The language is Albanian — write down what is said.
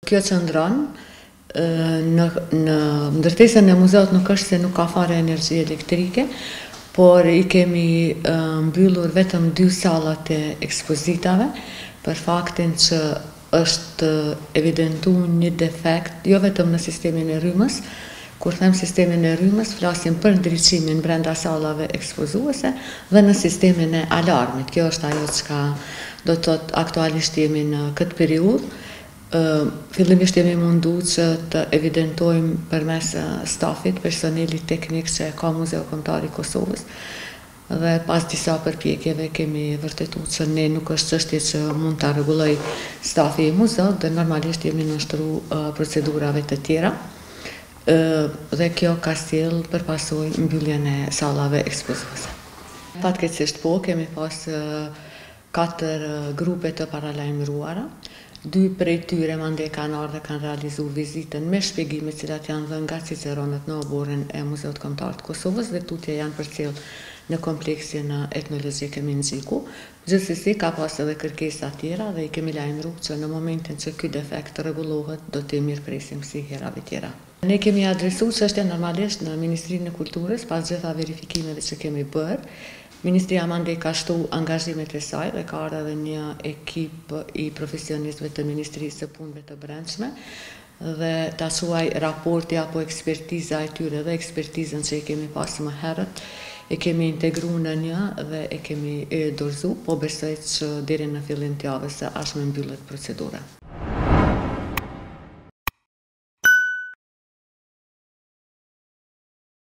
Kjo qëndron në ndërtesën e muzeut nuk është se nuk ka fare energji elektrike, por i kemi mbyllur vetëm 2 sallat e ekspozitave për faktin që është evidentuar një defekt jo vetëm në sistemin e rrymës. Kur them sistemin e rrymës, flasim për ndriçimin brenda sallave ekspozuese dhe në sistemin e alarmit. Kjo është ajo çka do të thotë aktualisht jemi në këtë periudhë. Fillimisht jemi mundu që të evidentojmë përmes stafit, personelit teknik që ka Muzeu Kombëtar i Kosovës, dhe pas disa përpjekjeve kemi vërtetuar që ne nuk është çështje që mund ta rregulloj stafi i muzeut dhe normalisht jemi nënshtruar procedurave të tjera. Dhe kjo ka sjell përpasojë mbylljen e sallave ekspozuese. Fatkeqësisht po, kemi pas 4 grupe të paralajmëruara. 2 prej tyre mandej kanë ardhur dhe kanë realizuar vizitën me shpjegime të cilat janë dhënë nga ciceronët në oborrin e Muzeut Kombëtar të Kosovës dhe tutje janë përcjell në kompleksin etnologjik e Minxhiku. Gjithsesi ka pas edhe kërkesa tjera dhe i kemi lajmëruar që në momentin që ky defekt rregullohet do të mirëpresim si herave tjera. Ne kemi adresuar çështjen normalisht në Ministrinë e Kulturës pas gjitha verifikimeve që kemi bërë. Ministria mandej ka shtu angazhimet e saj dhe ka ardhur edhe një ekip i profesionistëve të Ministrisë së Punëve të Brendshme dhe ta quaj raporti apo ekspertiza e tyre dhe ekspertizën që i kemi pas më herët e kemi integruar në një dhe e kemi dorëzuar, po besoj që deri në fillim të javës së ardhshme mbyllet procedura.